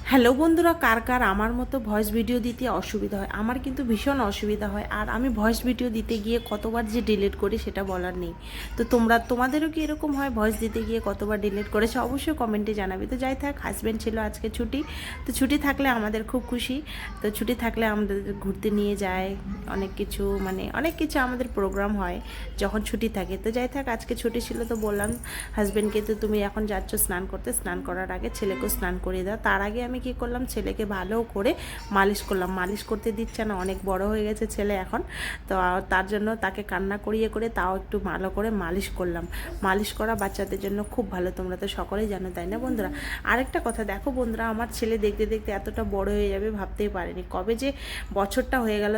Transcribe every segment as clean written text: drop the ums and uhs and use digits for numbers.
Hello বন্ধুরা, কার কার আমার মতো ভয়েস ভিডিও দিতে অসুবিধা হয়? আমার কিন্তু ভীষণ অসুবিধা হয়। আর আমি ভয়েস ভিডিও দিতে গিয়ে কতবার যে ডিলিট করি সেটা বলার নেই। তো তোমাদেরও কি এরকম হয়? ভয়েস দিতে গিয়ে কতবার ডিলিট করেছে অবশ্যই কমেন্টে জানাবে। তো যাই থাক, হাজব্যান্ড ছিল আজকে ছুটি। তো ছুটি থাকলে আমাদের খুব খুশি। তো ছুটি থাকলে আমাদের ঘুরতে নিয়ে যায়, অনেক কিছু অনেক কিছু আমাদের প্রোগ্রাম হয় যখন ছুটি থাকে। তো যাই থাক, আজকে ছুটি ছিল তো বললাম হাজব্যান্ডকে, তো তুমি এখন যাচ্ছ স্নান করতে, স্নান করার আগে ছেলেকেও স্নান করিয়ে দাও। তার আগে আমি কি করলাম, ছেলেকে ভালো করে মালিশ করলাম। মালিশ করতে দিচ্ছে না, অনেক বড় হয়ে গেছে ছেলে এখন। তো তার জন্য তাকে কান্না করিয়ে করে তাও একটু ভালো করে মালিশ করলাম। মালিশ করা বাচ্চাদের জন্য খুব ভালো, তোমরা তো সকলেই জানো, তাই না বন্ধুরা? আরেকটা কথা দেখো বন্ধুরা, আমার ছেলে দেখতে দেখতে এতটা বড় হয়ে যাবে ভাবতেই পারিনি। কবে যে বছরটা হয়ে গেল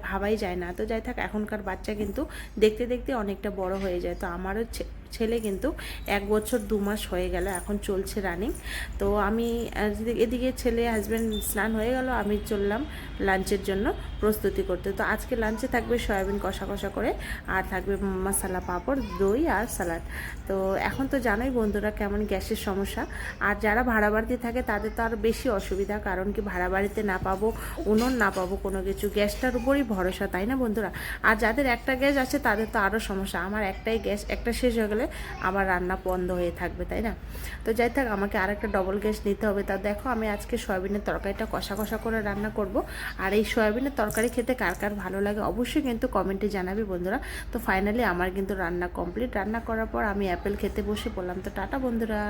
ভাবাই যায় না। তো যাই থাক, এখনকার বাচ্চা কিন্তু দেখতে দেখতে অনেকটা বড় হয়ে যায়। তো আমারও ছেলে কিন্তু 1 বছর 2 মাস হয়ে গেল, এখন চলছে রানিং। তো আমি এদিকে ছেলে হাজব্যান্ড স্নান হয়ে গেল, আমি চললাম লাঞ্চের জন্য প্রস্তুতি করতে। তো আজকে লাঞ্চে থাকবে সয়াবিন কষা কষা করে, আর থাকবে মশলা পাঁপড়, দই আর স্যালাড। তো এখন তো জানোই বন্ধুরা কেমন গ্যাসের সমস্যা। আর যারা ভাড়া বাড়িতে থাকে তাদের তো আরও বেশি অসুবিধা, কারণ কি ভাড়া বাড়িতে না পাবো উনুন, না পাবো কোনো কিছু, গ্যাসটার উপরই ভরসা, তাই না বন্ধুরা? আর যাদের একটা গ্যাস আছে তাদের তো আরও সমস্যা। আমার একটাই গ্যাস, একটা শেষ হয়ে গেলে আমার রান্না বন্ধ হয়ে থাকবে, তাই না? তো যাই থাক, আমাকে আরেকটা ডবল গ্যাস নিতে হবে। তা দেখো, আমি আজকে সয়াবিনের তরকারিটা কষা কষা করে রান্না করব। আর এই সয়াবিনের তরকারি খেতে কার কার ভালো লাগে অবশ্যই কিন্তু কমেন্টে জানাবে বন্ধুরা। তো ফাইনালি আমার কিন্তু রান্না কমপ্লিট। রান্না করার পর আমি অ্যাপেল খেতে বসে পড়লাম। তো টাটা বন্ধুরা।